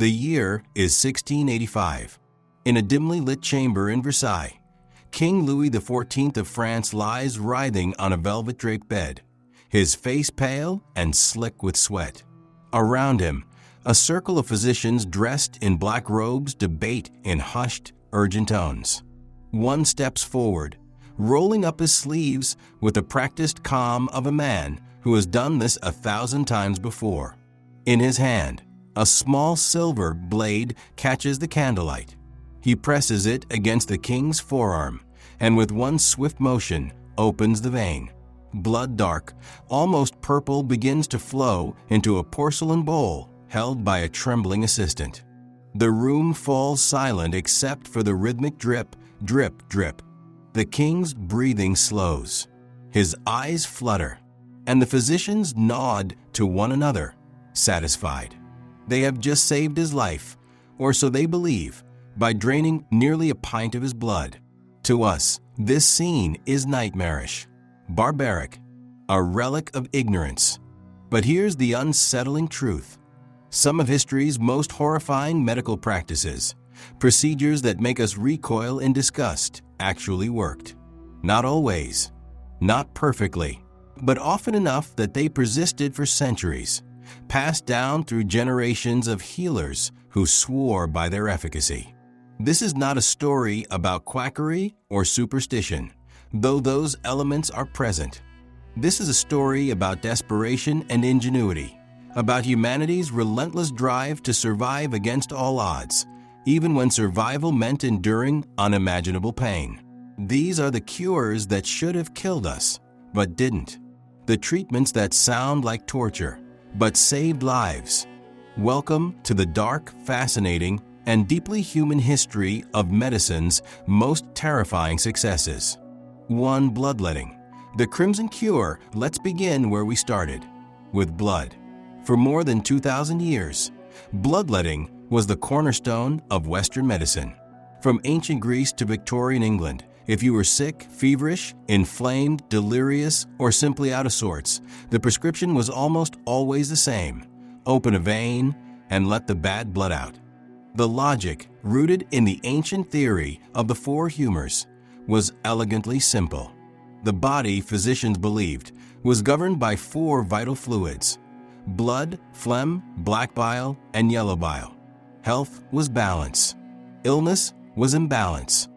The year is 1685. In a dimly lit chamber in Versailles, King Louis XIV of France lies writhing on a velvet-draped bed, his face pale and slick with sweat. Around him, a circle of physicians dressed in black robes debate in hushed, urgent tones. One steps forward, rolling up his sleeves with the practiced calm of a man who has done this 1,000 times before. In his hand, a small silver blade catches the candlelight. He presses it against the king's forearm and with one swift motion opens the vein. Blood dark, almost purple, begins to flow into a porcelain bowl held by a trembling assistant. The room falls silent except for the rhythmic drip, drip, drip. The king's breathing slows. His eyes flutter, and the physicians nod to one another, satisfied. They have just saved his life, or so they believe, by draining nearly a pint of his blood. To us, this scene is nightmarish, barbaric, a relic of ignorance. But here's the unsettling truth. Some of history's most horrifying medical practices, procedures that make us recoil in disgust, actually worked. Not always, not perfectly, but often enough that they persisted for centuries, passed down through generations of healers who swore by their efficacy. This is not a story about quackery or superstition, though those elements are present. This is a story about desperation and ingenuity, about humanity's relentless drive to survive against all odds, even when survival meant enduring unimaginable pain. These are the cures that should have killed us, but didn't. The treatments that sound like torture, but saved lives. Welcome to the dark, fascinating, and deeply human history of medicine's most terrifying successes. 1. Bloodletting. The Crimson Cure. Let's begin where we started, with blood. For more than 2,000 years, bloodletting was the cornerstone of Western medicine. From ancient Greece to Victorian England, if you were sick, feverish, inflamed, delirious, or simply out of sorts, the prescription was almost always the same: open a vein and let the bad blood out. The logic, rooted in the ancient theory of the four humors, was elegantly simple. The body, physicians believed, was governed by four vital fluids: blood, phlegm, black bile, and yellow bile. Health was balance. Illness was imbalance.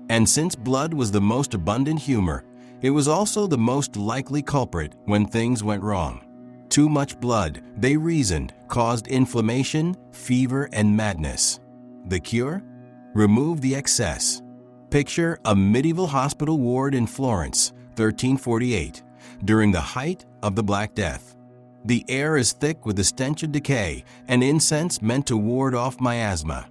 And since blood was the most abundant humor, it was also the most likely culprit when things went wrong. Too much blood, they reasoned, caused inflammation, fever, and madness. The cure? Remove the excess. Picture a medieval hospital ward in Florence, 1348, during the height of the Black Death. The air is thick with the stench of decay and incense meant to ward off miasma,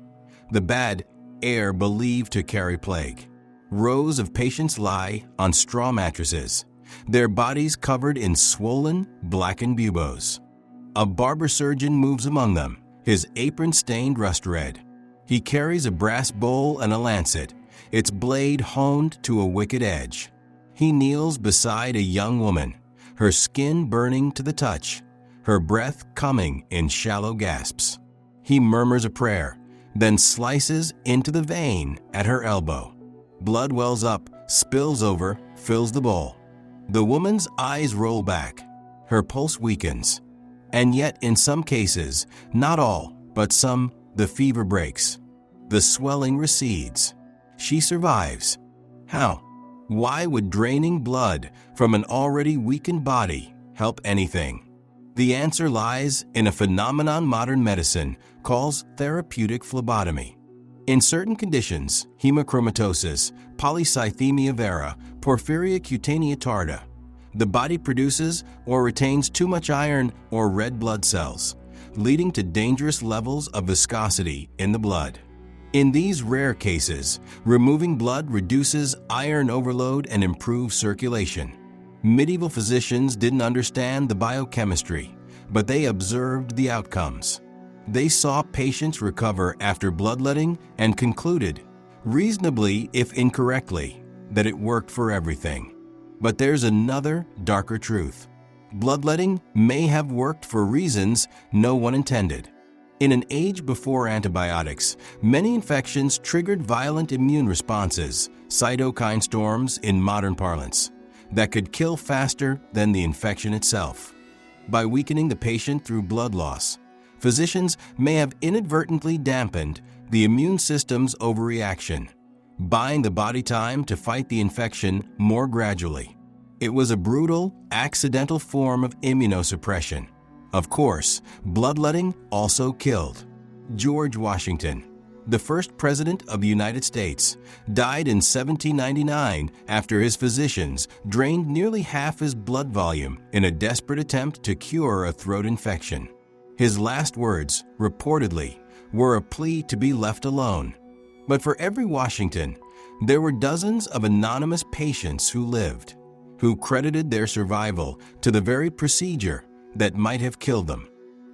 the bad air believed to carry plague. Rows of patients lie on straw mattresses, their bodies covered in swollen, blackened buboes. A barber surgeon moves among them, his apron stained rust red. He carries a brass bowl and a lancet, its blade honed to a wicked edge. He kneels beside a young woman, her skin burning to the touch, her breath coming in shallow gasps. He murmurs a prayer, then slices into the vein at her elbow. Blood wells up, spills over, fills the bowl. The woman's eyes roll back. Her pulse weakens. And yet, in some cases, not all, but some, the fever breaks. The swelling recedes. She survives. How? Why would draining blood from an already weakened body help anything? The answer lies in a phenomenon modern medicine calls therapeutic phlebotomy. In certain conditions, hemochromatosis, polycythemia vera, porphyria cutanea tarda, the body produces or retains too much iron or red blood cells, leading to dangerous levels of viscosity in the blood. In these rare cases, removing blood reduces iron overload and improves circulation. Medieval physicians didn't understand the biochemistry, but they observed the outcomes. They saw patients recover after bloodletting and concluded, reasonably if incorrectly, that it worked for everything. But there's another, darker truth. Bloodletting may have worked for reasons no one intended. In an age before antibiotics, many infections triggered violent immune responses, cytokine storms in modern parlance, that could kill faster than the infection itself. By weakening the patient through blood loss, physicians may have inadvertently dampened the immune system's overreaction, buying the body time to fight the infection more gradually. It was a brutal, accidental form of immunosuppression. Of course, bloodletting also killed. George Washington, the first president of the United States, died in 1799 after his physicians drained nearly half his blood volume in a desperate attempt to cure a throat infection. His last words, reportedly, were a plea to be left alone. But for every Washington, there were dozens of anonymous patients who lived, who credited their survival to the very procedure that might have killed them.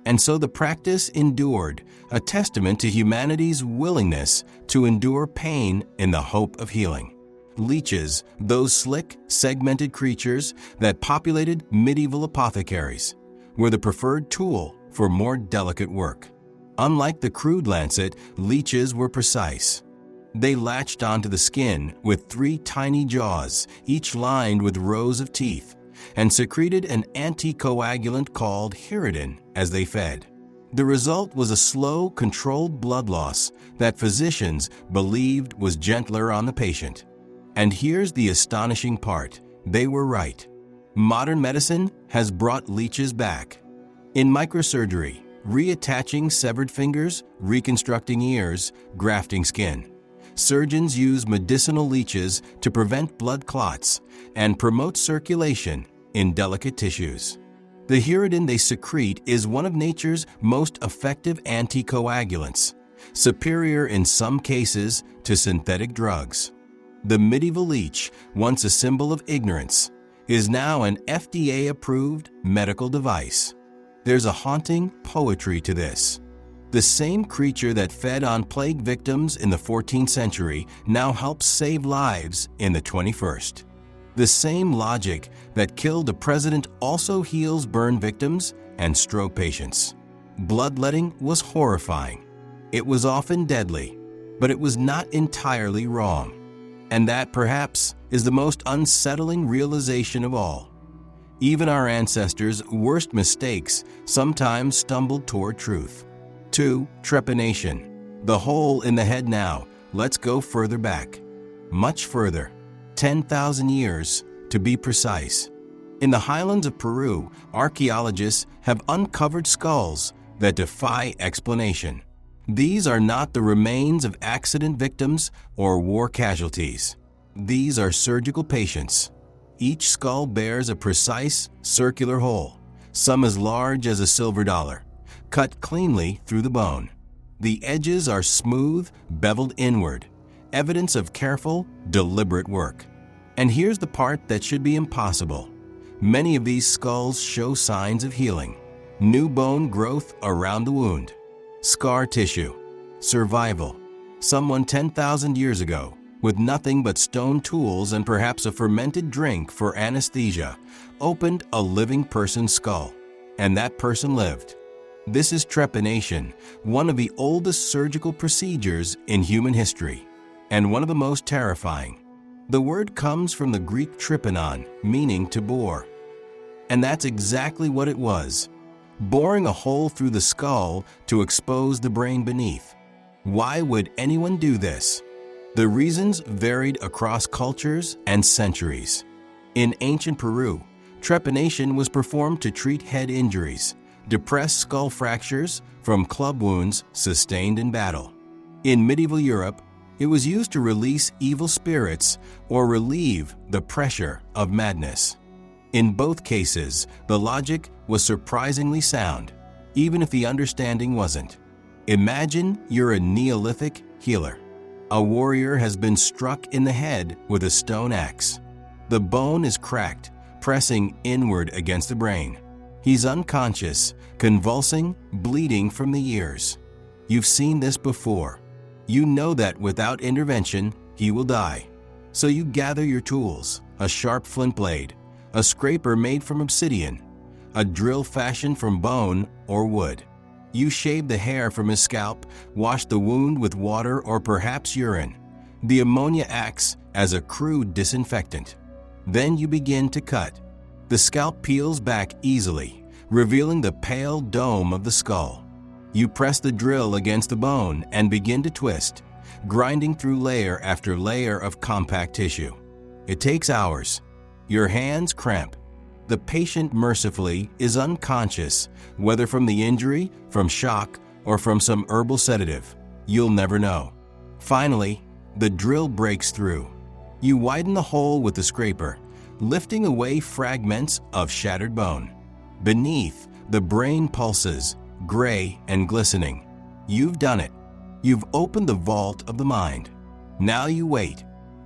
And so the practice endured, a testament to humanity's willingness to endure pain in the hope of healing. Leeches, those slick, segmented creatures that populated medieval apothecaries, were the preferred tool for more delicate work. Unlike the crude lancet, leeches were precise. They latched onto the skin with 3 tiny jaws, each lined with rows of teeth, and secreted an anticoagulant called hirudin as they fed. The result was a slow, controlled blood loss that physicians believed was gentler on the patient. And here's the astonishing part: they were right. Modern medicine has brought leeches back. In microsurgery, reattaching severed fingers, reconstructing ears, grafting skin, surgeons use medicinal leeches to prevent blood clots and promote circulation in delicate tissues. The hirudin they secrete is one of nature's most effective anticoagulants, superior in some cases to synthetic drugs. The medieval leech, once a symbol of ignorance, is now an FDA-approved medical device. There's a haunting poetry to this. The same creature that fed on plague victims in the 14th century now helps save lives in the 21st. The same logic that killed a president also heals burn victims and stroke patients. Bloodletting was horrifying. It was often deadly, but it was not entirely wrong. And that, perhaps, is the most unsettling realization of all. Even our ancestors' worst mistakes sometimes stumbled toward truth. 2. Trepanation. The hole in the head now. Let's go further back. Much further. 10,000 years, to be precise. In the highlands of Peru, archaeologists have uncovered skulls that defy explanation. These are not the remains of accident victims or war casualties. These are surgical patients. Each skull bears a precise, circular hole, some as large as a silver dollar, cut cleanly through the bone. The edges are smooth, beveled inward, evidence of careful, deliberate work. And here's the part that should be impossible. Many of these skulls show signs of healing. New bone growth around the wound. Scar tissue. Survival. Someone 10,000 years ago, with nothing but stone tools and perhaps a fermented drink for anesthesia, opened a living person's skull. And that person lived. This is trepanation, one of the oldest surgical procedures in human history, and one of the most terrifying. The word comes from the Greek trypanon, meaning to bore. And that's exactly what it was, boring a hole through the skull to expose the brain beneath. Why would anyone do this? The reasons varied across cultures and centuries. In ancient Peru, trepanation was performed to treat head injuries, depressed skull fractures from club wounds sustained in battle. In medieval Europe, it was used to release evil spirits or relieve the pressure of madness. In both cases, the logic was surprisingly sound, even if the understanding wasn't. Imagine you're a Neolithic healer. A warrior has been struck in the head with a stone axe. The bone is cracked, pressing inward against the brain. He's unconscious, convulsing, bleeding from the ears. You've seen this before. You know that without intervention, he will die. So you gather your tools, a sharp flint blade, a scraper made from obsidian, a drill fashioned from bone or wood. You shave the hair from his scalp, wash the wound with water or perhaps urine. The ammonia acts as a crude disinfectant. Then you begin to cut. The scalp peels back easily, revealing the pale dome of the skull. You press the drill against the bone and begin to twist, grinding through layer after layer of compact tissue. It takes hours. Your hands cramp. The patient mercifully is unconscious, whether from the injury, from shock, or from some herbal sedative. You'll never know. Finally, the drill breaks through. You widen the hole with the scraper, lifting away fragments of shattered bone. Beneath, the brain pulses, gray and glistening. You've done it. You've opened the vault of the mind. Now you wait.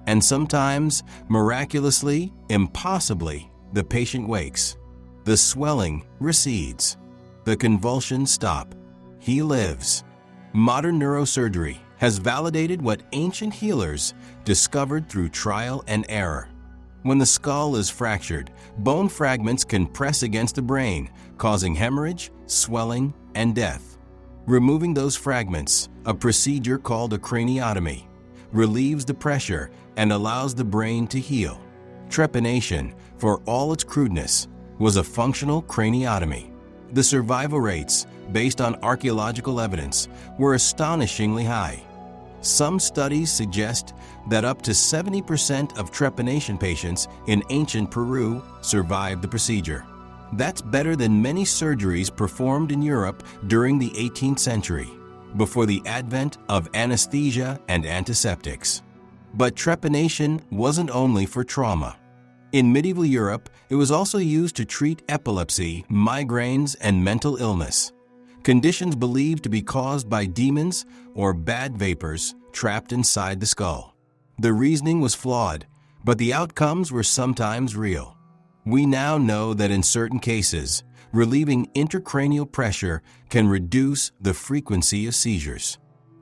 And sometimes, miraculously, impossibly, the patient wakes. The swelling recedes. The convulsions stop. He lives. Modern neurosurgery has validated what ancient healers discovered through trial and error. When the skull is fractured, bone fragments can press against the brain, causing hemorrhage, swelling, and death. Removing those fragments, a procedure called a craniotomy, relieves the pressure and allows the brain to heal. Trepanation, for all its crudeness, was a functional craniotomy. The survival rates, based on archaeological evidence, were astonishingly high. Some studies suggest that up to 70% of trepanation patients in ancient Peru survived the procedure. That's better than many surgeries performed in Europe during the 18th century, before the advent of anesthesia and antiseptics. But trepanation wasn't only for trauma. In medieval Europe, it was also used to treat epilepsy, migraines, and mental illness, conditions believed to be caused by demons or bad vapors trapped inside the skull. The reasoning was flawed, but the outcomes were sometimes real. We now know that in certain cases, relieving intracranial pressure can reduce the frequency of seizures.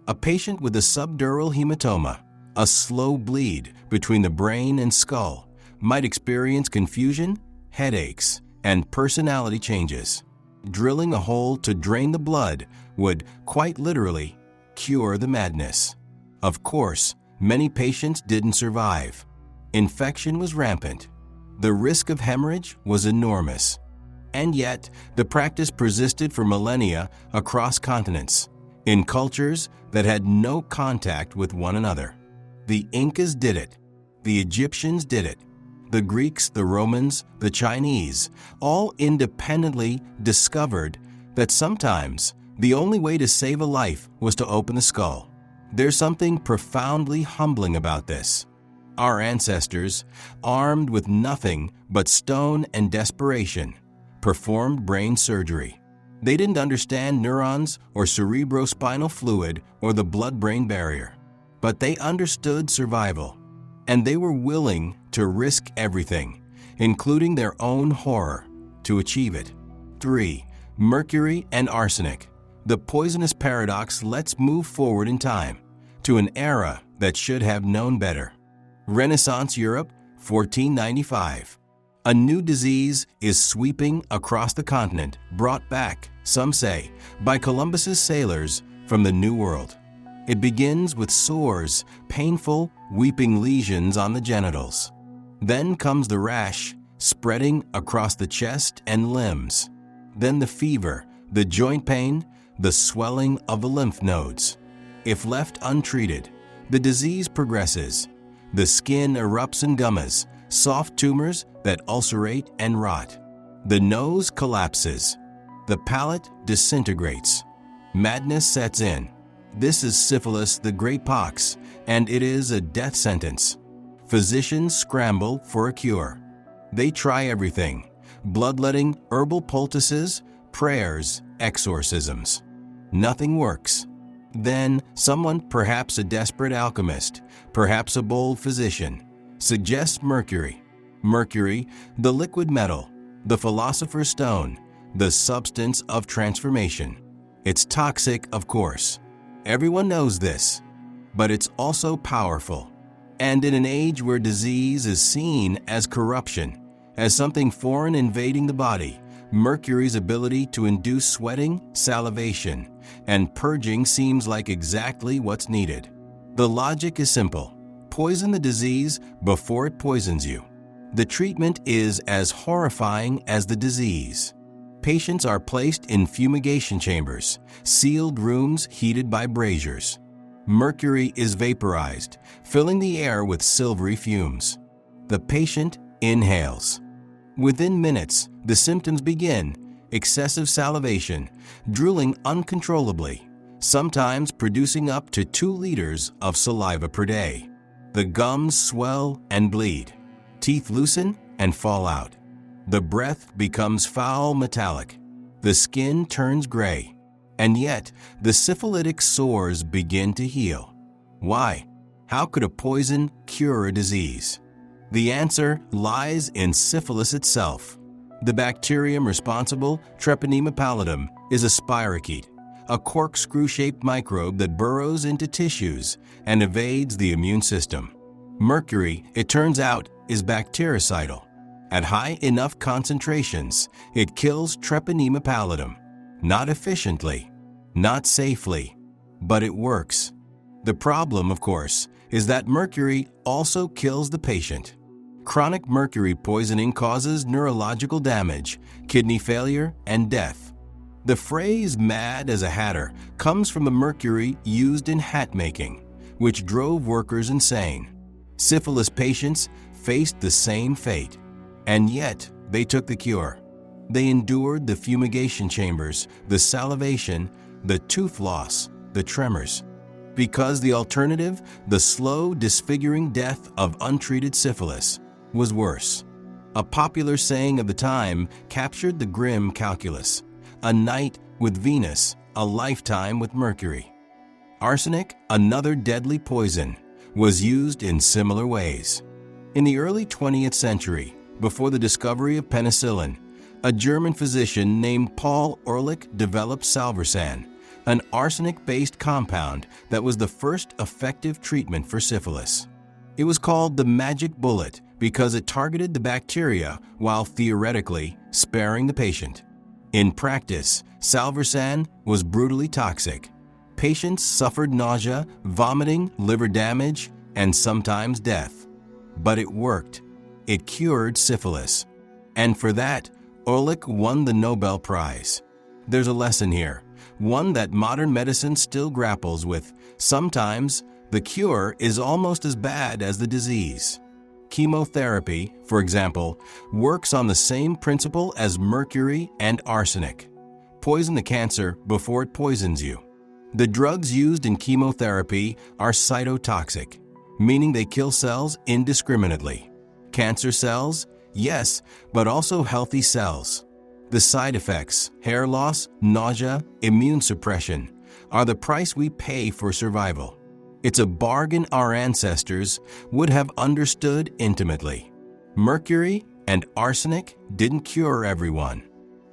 A patient with a subdural hematoma, a slow bleed between the brain and skull, might experience confusion, headaches, and personality changes. Drilling a hole to drain the blood would, quite literally, cure the madness. Of course, many patients didn't survive. Infection was rampant. The risk of hemorrhage was enormous. And yet, the practice persisted for millennia across continents, in cultures that had no contact with one another. The Incas did it. The Egyptians did it. The Greeks, the Romans, the Chinese, all independently discovered that sometimes the only way to save a life was to open the skull. There's something profoundly humbling about this. Our ancestors, armed with nothing but stone and desperation, performed brain surgery. They didn't understand neurons or cerebrospinal fluid or the blood-brain barrier, but they understood survival, and they were willing to risk everything, including their own horror, to achieve it. 3. Mercury and arsenic. The poisonous paradox. Let's move forward in time to an era that should have known better. Renaissance Europe, 1495. A new disease is sweeping across the continent, brought back, some say, by Columbus's sailors from the New World. It begins with sores, painful, weeping lesions on the genitals. Then comes the rash, spreading across the chest and limbs. Then the fever, the joint pain, the swelling of the lymph nodes. If left untreated, the disease progresses. The skin erupts in gummas, soft tumors that ulcerate and rot. The nose collapses. The palate disintegrates. Madness sets in. This is syphilis, the great pox, and it is a death sentence. Physicians scramble for a cure. They try everything: bloodletting, herbal poultices, prayers, exorcisms. Nothing works. Then someone, perhaps a desperate alchemist, perhaps a bold physician, suggests mercury. Mercury, the liquid metal, the philosopher's stone, the substance of transformation. It's toxic, of course. Everyone knows this, but it's also powerful. And in an age where disease is seen as corruption, as something foreign invading the body, mercury's ability to induce sweating, salivation, and purging seems like exactly what's needed. The logic is simple. Poison the disease before it poisons you. The treatment is as horrifying as the disease. Patients are placed in fumigation chambers, sealed rooms heated by braziers. Mercury is vaporized, filling the air with silvery fumes. The patient inhales. Within minutes, the symptoms begin: excessive salivation, drooling uncontrollably, sometimes producing up to 2 liters of saliva per day. The gums swell and bleed. Teeth loosen and fall out. The breath becomes foul metallic. The skin turns gray. And yet, the syphilitic sores begin to heal. Why? How could a poison cure a disease? The answer lies in syphilis itself. The bacterium responsible, Treponema pallidum, is a spirochete, a corkscrew-shaped microbe that burrows into tissues and evades the immune system. Mercury, it turns out, is bactericidal. At high enough concentrations, it kills Treponema pallidum. Not efficiently, not safely, but it works. The problem, of course, is that mercury also kills the patient. Chronic mercury poisoning causes neurological damage, kidney failure, and death. The phrase "mad as a hatter" comes from the mercury used in hat making, which drove workers insane. Syphilis patients faced the same fate, and yet they took the cure. They endured the fumigation chambers, the salivation, the tooth loss, the tremors. Because the alternative, the slow, disfiguring death of untreated syphilis, was worse. A popular saying of the time captured the grim calculus: a night with Venus, a lifetime with Mercury. Arsenic, another deadly poison, was used in similar ways. In the early 20th century, before the discovery of penicillin, a German physician named Paul Ehrlich developed salvarsan, an arsenic-based compound that was the first effective treatment for syphilis. It was called the magic bullet because it targeted the bacteria while theoretically sparing the patient. In practice, salvarsan was brutally toxic. Patients suffered nausea, vomiting, liver damage, and sometimes death. But it worked. It cured syphilis. And for that, Ehrlich won the Nobel Prize. There's a lesson here, one that modern medicine still grapples with. Sometimes, the cure is almost as bad as the disease. Chemotherapy, for example, works on the same principle as mercury and arsenic. Poison the cancer before it poisons you. The drugs used in chemotherapy are cytotoxic, meaning they kill cells indiscriminately. Cancer cells, yes, but also healthy cells. The side effects, hair loss, nausea, immune suppression, are the price we pay for survival. It's a bargain our ancestors would have understood intimately. Mercury and arsenic didn't cure everyone.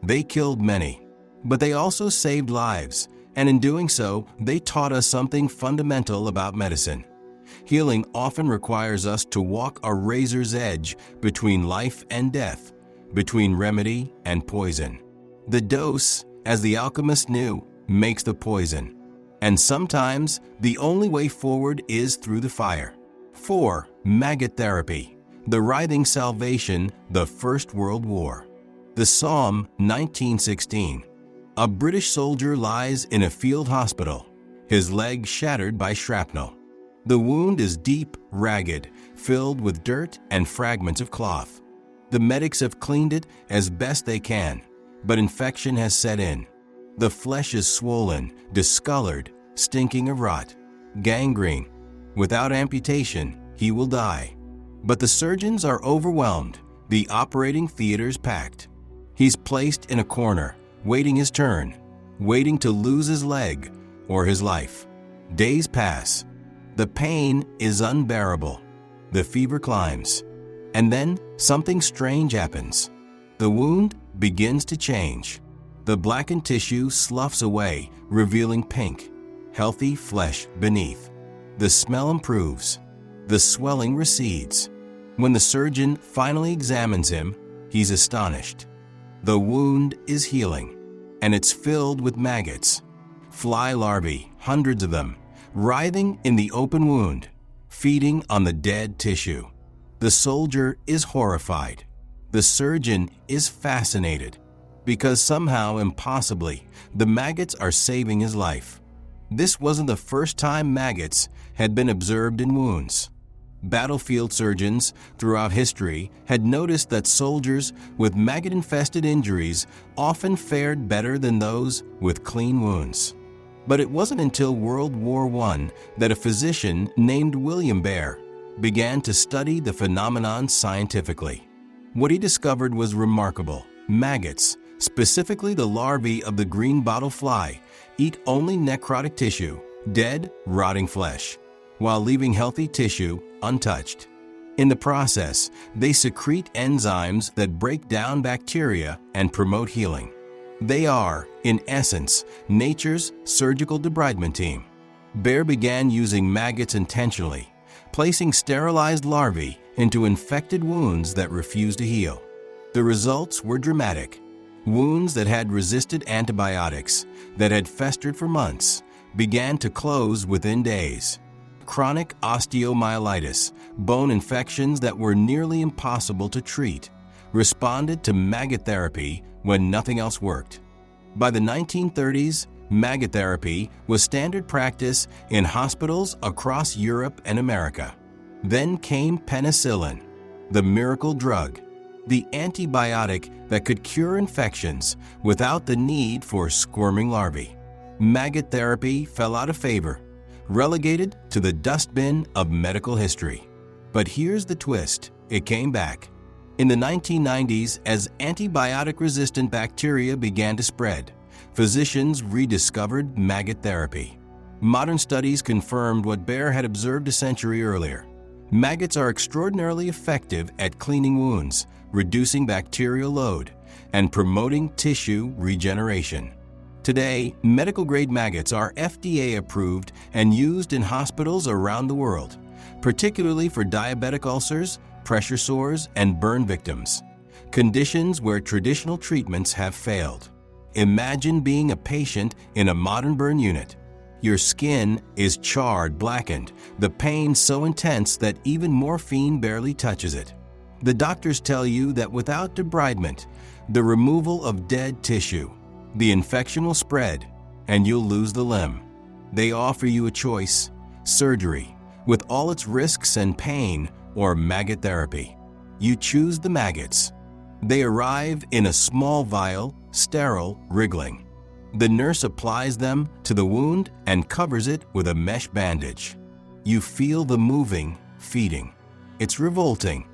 They killed many, but they also saved lives, and in doing so, they taught us something fundamental about medicine. Healing often requires us to walk a razor's edge between life and death, between remedy and poison. The dose, as the alchemist knew, makes the poison. And sometimes, the only way forward is through the fire. 4. Maggot therapy. The writhing salvation, the First World War. The Somme, 1916. A British soldier lies in a field hospital, his leg shattered by shrapnel. The wound is deep, ragged, filled with dirt and fragments of cloth. The medics have cleaned it as best they can, but infection has set in. The flesh is swollen, discolored, stinking of rot, gangrene. Without amputation, he will die. But the surgeons are overwhelmed, the operating theaters packed. He's placed in a corner, waiting his turn, waiting to lose his leg or his life. Days pass. The pain is unbearable. The fever climbs. And then something strange happens. The wound begins to change. The blackened tissue sloughs away, revealing pink, healthy flesh beneath. The smell improves. The swelling recedes. When the surgeon finally examines him, he's astonished. The wound is healing, and it's filled with maggots. Fly larvae, hundreds of them, writhing in the open wound, feeding on the dead tissue. The soldier is horrified. The surgeon is fascinated, because somehow, impossibly, the maggots are saving his life. This wasn't the first time maggots had been observed in wounds. Battlefield surgeons throughout history had noticed that soldiers with maggot-infested injuries often fared better than those with clean wounds. But it wasn't until World War I that a physician named William Baer began to study the phenomenon scientifically. What he discovered was remarkable. Maggots, specifically the larvae of the green bottle fly, eat only necrotic tissue, dead, rotting flesh, while leaving healthy tissue untouched. In the process, they secrete enzymes that break down bacteria and promote healing. They are, in essence, nature's surgical debridement team. Baer began using maggots intentionally, placing sterilized larvae into infected wounds that refused to heal. The results were dramatic. Wounds that had resisted antibiotics, that had festered for months, began to close within days. Chronic osteomyelitis, bone infections that were nearly impossible to treat, responded to maggot therapy when nothing else worked. By the 1930s, maggot therapy was standard practice in hospitals across Europe and America. Then came penicillin, the miracle drug, the antibiotic that could cure infections without the need for squirming larvae. Maggot therapy fell out of favor, relegated to the dustbin of medical history. But here's the twist: it came back. In the 1990s, as antibiotic-resistant bacteria began to spread, physicians rediscovered maggot therapy. Modern studies confirmed what Baer had observed a century earlier. Maggots are extraordinarily effective at cleaning wounds, reducing bacterial load, and promoting tissue regeneration. Today, medical-grade maggots are FDA approved and used in hospitals around the world, particularly for diabetic ulcers, pressure sores, and burn victims, conditions where traditional treatments have failed. Imagine being a patient in a modern burn unit. Your skin is charred, blackened, the pain so intense that even morphine barely touches it. The doctors tell you that without debridement, the removal of dead tissue, the infection will spread and you'll lose the limb. They offer you a choice: surgery, with all its risks and pain, or maggot therapy. You choose the maggots. They arrive in a small vial, sterile, wriggling. The nurse applies them to the wound and covers it with a mesh bandage. You feel the moving, feeding. It's revolting.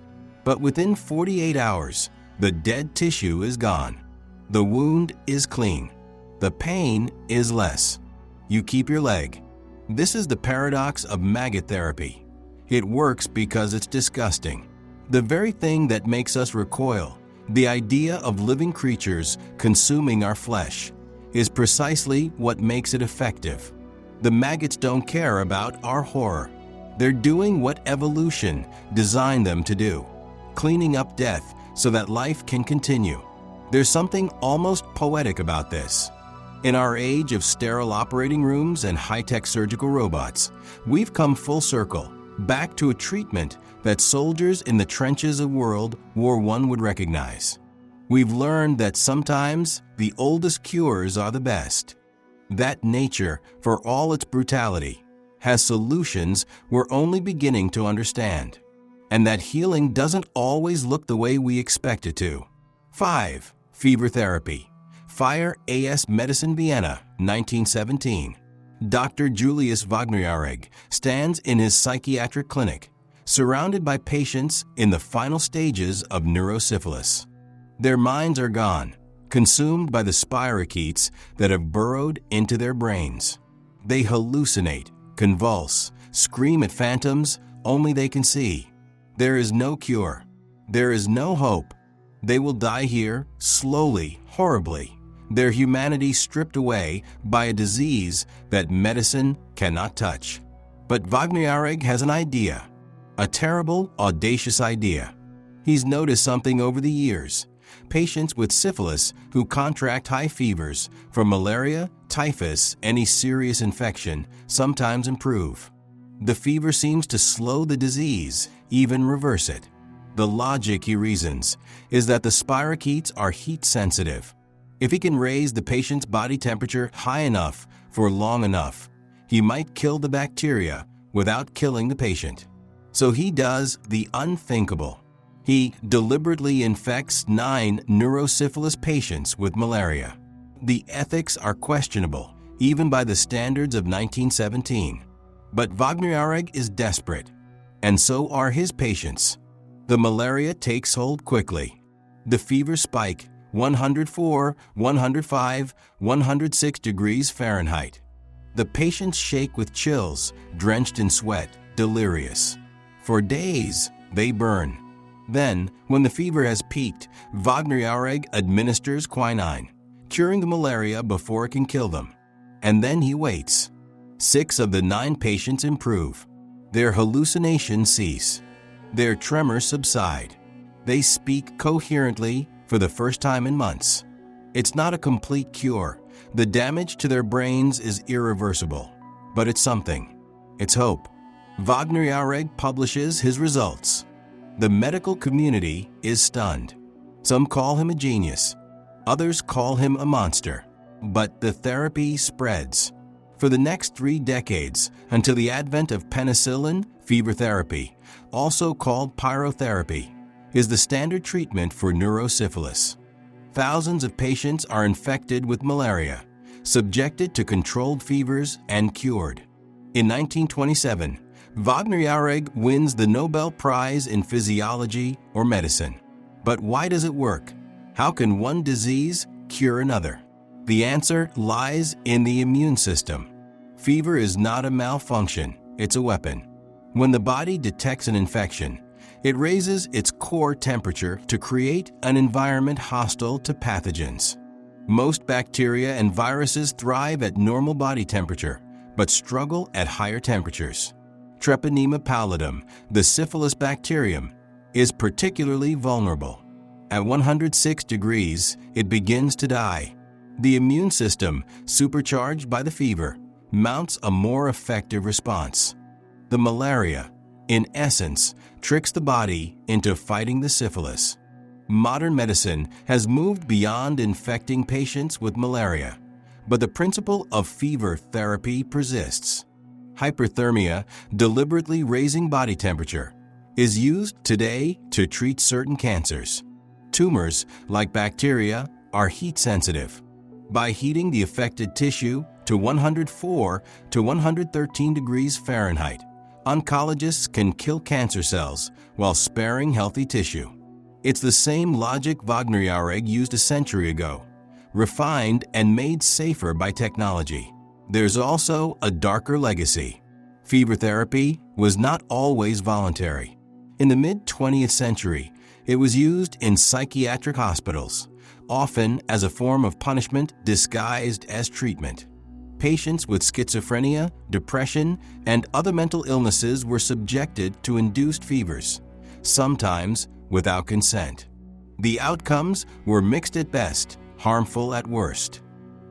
But within 48 hours, the dead tissue is gone. The wound is clean. The pain is less. You keep your leg. This is the paradox of maggot therapy. It works because it's disgusting. The very thing that makes us recoil, the idea of living creatures consuming our flesh, is precisely what makes it effective. The maggots don't care about our horror. They're doing what evolution designed them to do, cleaning up death so that life can continue. There's something almost poetic about this. In our age of sterile operating rooms and high-tech surgical robots, we've come full circle, back to a treatment that soldiers in the trenches of World War I would recognize. We've learned that sometimes the oldest cures are the best. That nature, for all its brutality, has solutions we're only beginning to understand. And that healing doesn't always look the way we expect it to. 5. Fever therapy. Fire AS Medicine Vienna, 1917. Dr. Julius Wagnerjahre stands in his psychiatric clinic, surrounded by patients in the final stages of neurosyphilis. Their minds are gone, consumed by the spirochetes that have burrowed into their brains. They hallucinate, convulse, scream at phantoms only they can see. There is no cure. There is no hope. They will die here, slowly, horribly, their humanity stripped away by a disease that medicine cannot touch. But Wagnerjahre has an idea, a terrible, audacious idea. He's noticed something over the years. Patients with syphilis who contract high fevers from malaria, typhus, any serious infection sometimes improve. The fever seems to slow the disease, even reverse it. The logic, he reasons, is that the spirochetes are heat sensitive. If he can raise the patient's body temperature high enough for long enough, he might kill the bacteria without killing the patient. So he does the unthinkable. He deliberately infects 9 neurosyphilis patients with malaria. The ethics are questionable, even by the standards of 1917. But Wagner-Jauregg is desperate, and so are his patients. The malaria takes hold quickly. The fever spike 104, 105, 106 degrees Fahrenheit. The patients shake with chills, drenched in sweat, delirious. For days, they burn. Then, when the fever has peaked, Wagner-Jauregg administers quinine, curing the malaria before it can kill them. And then he waits. 6 of the 9 patients improve. Their hallucinations cease. Their tremors subside. They speak coherently for the first time in months. It's not a complete cure. The damage to their brains is irreversible. But it's something. It's hope. Wagner-Jauregg publishes his results. The medical community is stunned. Some call him a genius. Others call him a monster. But the therapy spreads. For the next 3 decades, until the advent of penicillin, fever therapy, also called pyrotherapy, is the standard treatment for neurosyphilis. Thousands of patients are infected with malaria, subjected to controlled fevers, and cured. In 1927, Wagner-Jauregg wins the Nobel Prize in Physiology or Medicine. But why does it work? How can one disease cure another? The answer lies in the immune system. Fever is not a malfunction, it's a weapon. When the body detects an infection, it raises its core temperature to create an environment hostile to pathogens. Most bacteria and viruses thrive at normal body temperature, but struggle at higher temperatures. Treponema pallidum, the syphilis bacterium, is particularly vulnerable. At 106 degrees, it begins to die. The immune system, supercharged by the fever, mounts a more effective response. The malaria, in essence, tricks the body into fighting the syphilis. Modern medicine has moved beyond infecting patients with malaria, but the principle of fever therapy persists. Hyperthermia, deliberately raising body temperature, is used today to treat certain cancers. Tumors, like bacteria, are heat sensitive. By heating the affected tissue to 104 to 113 degrees Fahrenheit, oncologists can kill cancer cells while sparing healthy tissue. It's the same logic Wagner-Jauregg used a century ago, refined and made safer by technology. There's also a darker legacy. Fever therapy was not always voluntary. In the mid-20th century, it was used in psychiatric hospitals, often as a form of punishment disguised as treatment. Patients with schizophrenia, depression, and other mental illnesses were subjected to induced fevers, sometimes without consent. The outcomes were mixed at best, harmful at worst.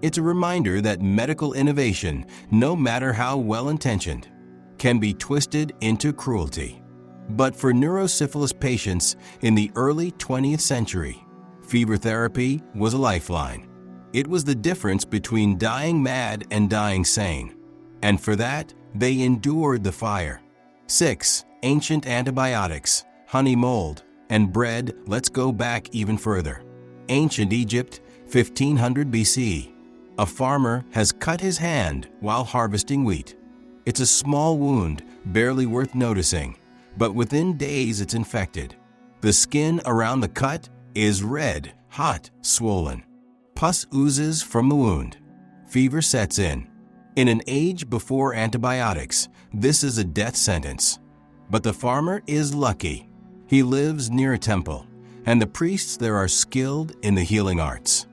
It's a reminder that medical innovation, no matter how well-intentioned, can be twisted into cruelty. But for neurosyphilis patients in the early 20th century, fever therapy was a lifeline. It was the difference between dying mad and dying sane. And for that, they endured the fire. 6 ancient antibiotics, honey mold, and bread. Let's go back even further. Ancient Egypt, 1500 BC. A farmer has cut his hand while harvesting wheat. It's a small wound, barely worth noticing, but within days it's infected. The skin around the cut is red, hot, swollen. Pus oozes from the wound. Fever sets in. In an age before antibiotics, this is a death sentence. But the farmer is lucky. He lives near a temple, and the priests there are skilled in the healing arts.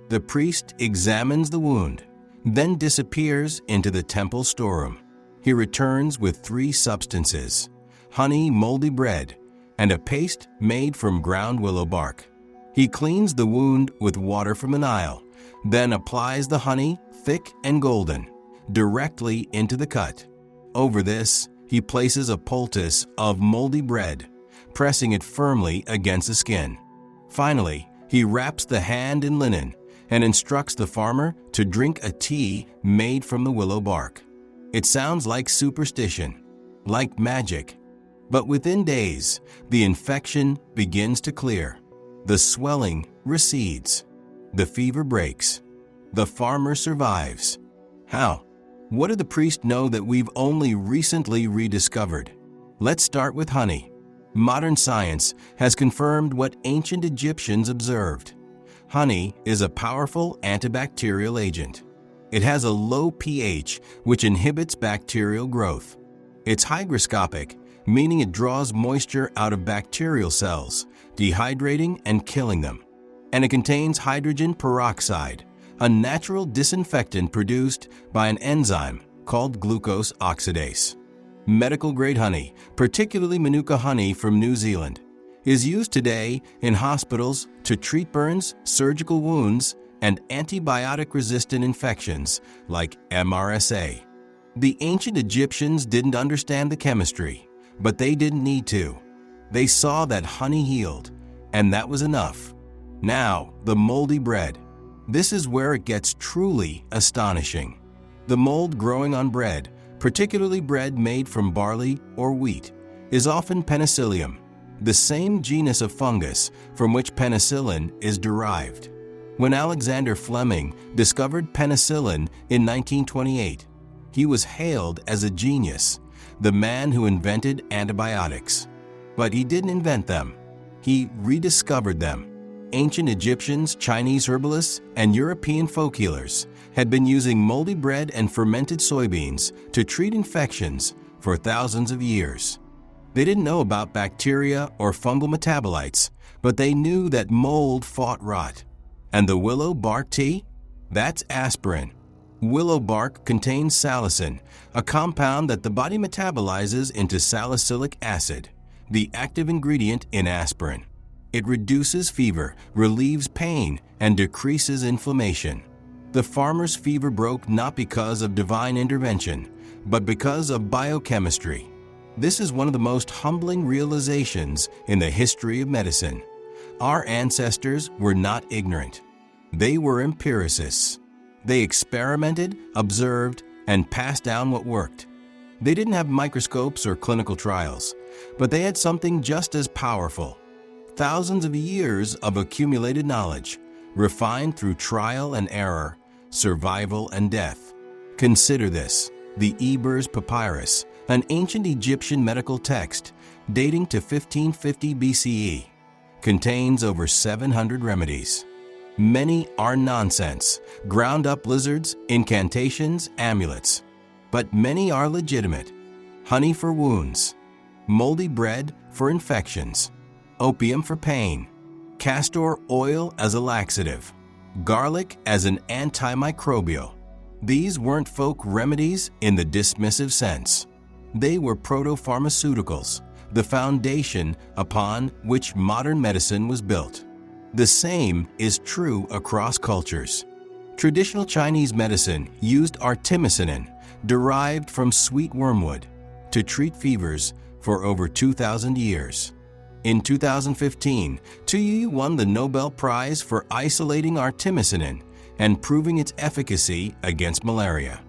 The priest examines the wound, then disappears into the temple storeroom. He returns with 3 substances: honey, moldy bread, and a paste made from ground willow bark. He cleans the wound with water from the Nile, then applies the honey, thick and golden, directly into the cut. Over this, he places a poultice of moldy bread, pressing it firmly against the skin. Finally, he wraps the hand in linen and instructs the farmer to drink a tea made from the willow bark. It sounds like superstition, like magic, but within days, the infection begins to clear. The swelling recedes. The fever breaks. The farmer survives. How? What did the priest know that we've only recently rediscovered? Let's start with honey. Modern science has confirmed what ancient Egyptians observed. Honey is a powerful antibacterial agent. It has a low pH, which inhibits bacterial growth. It's hygroscopic, meaning it draws moisture out of bacterial cells, dehydrating and killing them. And it contains hydrogen peroxide, a natural disinfectant produced by an enzyme called glucose oxidase. Medical-grade honey, particularly Manuka honey from New Zealand, is used today in hospitals to treat burns, surgical wounds, and antibiotic-resistant infections like MRSA. The ancient Egyptians didn't understand the chemistry, but they didn't need to. They saw that honey healed, and that was enough. Now, the moldy bread. This is where it gets truly astonishing. The mold growing on bread, particularly bread made from barley or wheat, is often Penicillium, the same genus of fungus from which penicillin is derived. When Alexander Fleming discovered penicillin in 1928, he was hailed as a genius, the man who invented antibiotics. But he didn't invent them. He rediscovered them. Ancient Egyptians, Chinese herbalists, and European folk healers had been using moldy bread and fermented soybeans to treat infections for thousands of years. They didn't know about bacteria or fungal metabolites, but they knew that mold fought rot. And the willow bark tea? That's aspirin. Willow bark contains salicin, a compound that the body metabolizes into salicylic acid, the active ingredient in aspirin. It reduces fever, relieves pain, and decreases inflammation. The farmer's fever broke not because of divine intervention, but because of biochemistry. This is one of the most humbling realizations in the history of medicine. Our ancestors were not ignorant. They were empiricists. They experimented, observed, and passed down what worked. They didn't have microscopes or clinical trials, but they had something just as powerful. Thousands of years of accumulated knowledge, refined through trial and error, survival and death. Consider this, the Ebers Papyrus, an ancient Egyptian medical text dating to 1550 BCE, contains over 700 remedies. Many are nonsense, ground-up lizards, incantations, amulets. But many are legitimate. Honey for wounds, moldy bread for infections, opium for pain, castor oil as a laxative, garlic as an antimicrobial. These weren't folk remedies in the dismissive sense. They were proto-pharmaceuticals, the foundation upon which modern medicine was built. The same is true across cultures. Traditional Chinese medicine used artemisinin, derived from sweet wormwood, to treat fevers for over 2,000 years. In 2015, Tu Yu won the Nobel Prize for isolating artemisinin and proving its efficacy against malaria.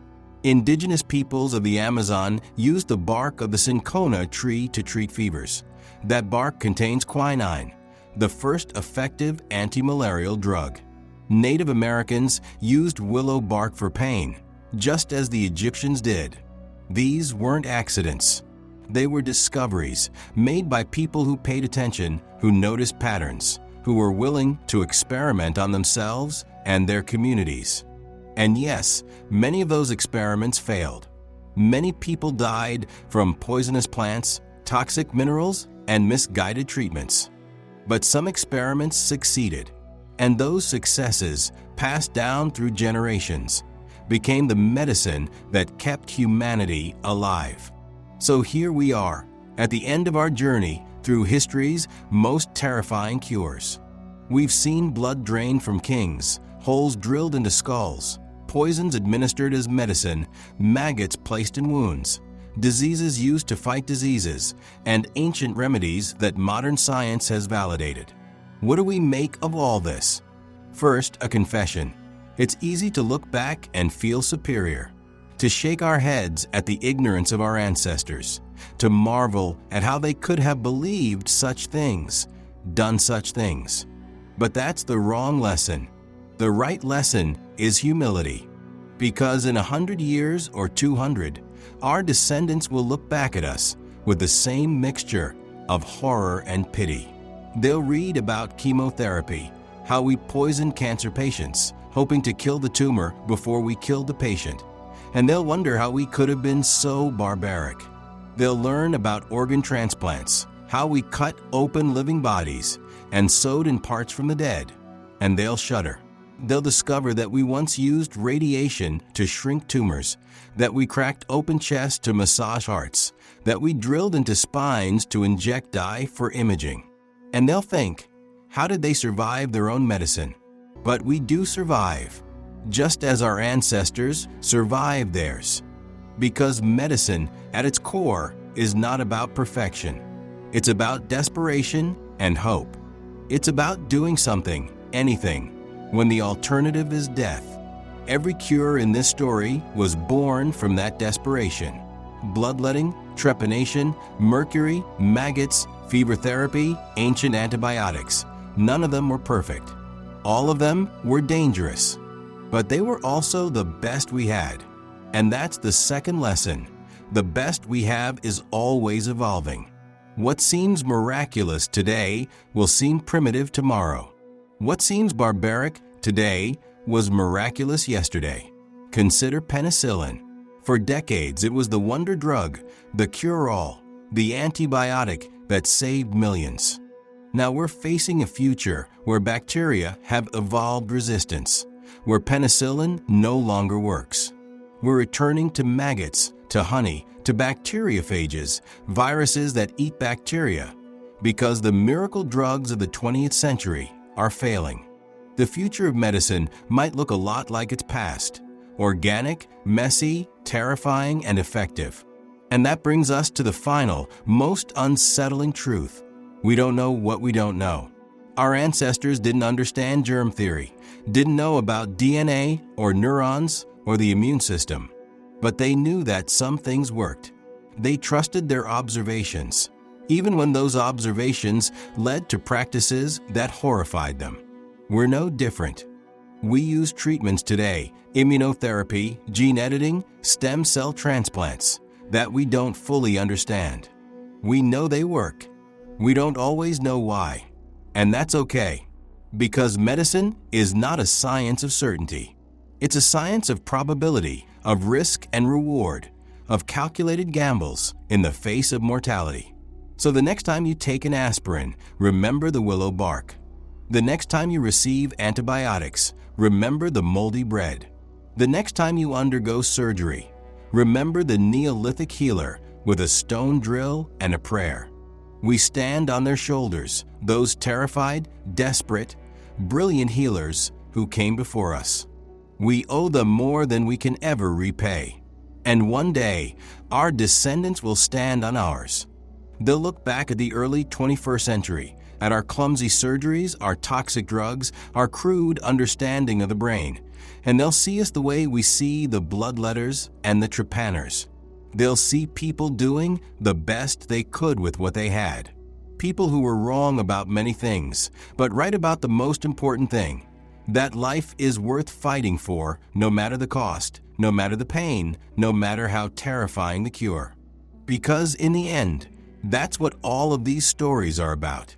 Indigenous peoples of the Amazon used the bark of the cinchona tree to treat fevers. That bark contains quinine, the first effective anti-malarial drug. Native Americans used willow bark for pain, just as the Egyptians did. These weren't accidents. They were discoveries made by people who paid attention, who noticed patterns, who were willing to experiment on themselves and their communities. And yes, many of those experiments failed. Many people died from poisonous plants, toxic minerals, and misguided treatments. But some experiments succeeded, and those successes, passed down through generations, became the medicine that kept humanity alive. So here we are, at the end of our journey through history's most terrifying cures. We've seen blood drained from kings, holes drilled into skulls, poisons administered as medicine, maggots placed in wounds, diseases used to fight diseases, and ancient remedies that modern science has validated. What do we make of all this? First, a confession. It's easy to look back and feel superior, to shake our heads at the ignorance of our ancestors, to marvel at how they could have believed such things, done such things. But that's the wrong lesson. The right lesson is humility, because in 100 years or 200, our descendants will look back at us with the same mixture of horror and pity. They'll read about chemotherapy, how we poisoned cancer patients, hoping to kill the tumor before we killed the patient, and they'll wonder how we could have been so barbaric. They'll learn about organ transplants, how we cut open living bodies and sewed in parts from the dead, and they'll shudder. They'll discover that we once used radiation to shrink tumors, that we cracked open chests to massage hearts, that we drilled into spines to inject dye for imaging. And they'll think, how did they survive their own medicine? But we do survive, just as our ancestors survived theirs. Because medicine, at its core, is not about perfection. It's about desperation and hope. It's about doing something, anything, when the alternative is death. Every cure in this story was born from that desperation. Bloodletting, trepanation, mercury, maggots, fever therapy, ancient antibiotics. None of them were perfect. All of them were dangerous. But they were also the best we had. And that's the second lesson. The best we have is always evolving. What seems miraculous today will seem primitive tomorrow. What seems barbaric today was miraculous yesterday. Consider penicillin. For decades, it was the wonder drug, the cure-all, the antibiotic that saved millions. Now we're facing a future where bacteria have evolved resistance, where penicillin no longer works. We're returning to maggots, to honey, to bacteriophages, viruses that eat bacteria, because the miracle drugs of the 20th century are failing. The future of medicine might look a lot like its past: organic, messy, terrifying, and effective. And that brings us to the final, most unsettling truth. We don't know what we don't know. Our ancestors didn't understand germ theory, didn't know about DNA or neurons or the immune system. But they knew that some things worked. They trusted their observations, even when those observations led to practices that horrified them. We're no different. We use treatments today, immunotherapy, gene editing, stem cell transplants, that we don't fully understand. We know they work. We don't always know why. And that's okay, because medicine is not a science of certainty. It's a science of probability, of risk and reward, of calculated gambles in the face of mortality. So the next time you take an aspirin, remember the willow bark. The next time you receive antibiotics, remember the moldy bread. The next time you undergo surgery, remember the Neolithic healer with a stone drill and a prayer. We stand on their shoulders, those terrified, desperate, brilliant healers who came before us. We owe them more than we can ever repay. And one day, our descendants will stand on ours. They'll look back at the early 21st century, at our clumsy surgeries, our toxic drugs, our crude understanding of the brain, and they'll see us the way we see the bloodletters and the trepanners. They'll see people doing the best they could with what they had. People who were wrong about many things, but right about the most important thing, that life is worth fighting for no matter the cost, no matter the pain, no matter how terrifying the cure. Because in the end, that's what all of these stories are about.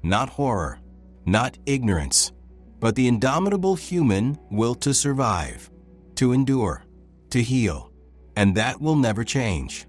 Not horror, not ignorance, but the indomitable human will to survive, to endure, to heal, and that will never change.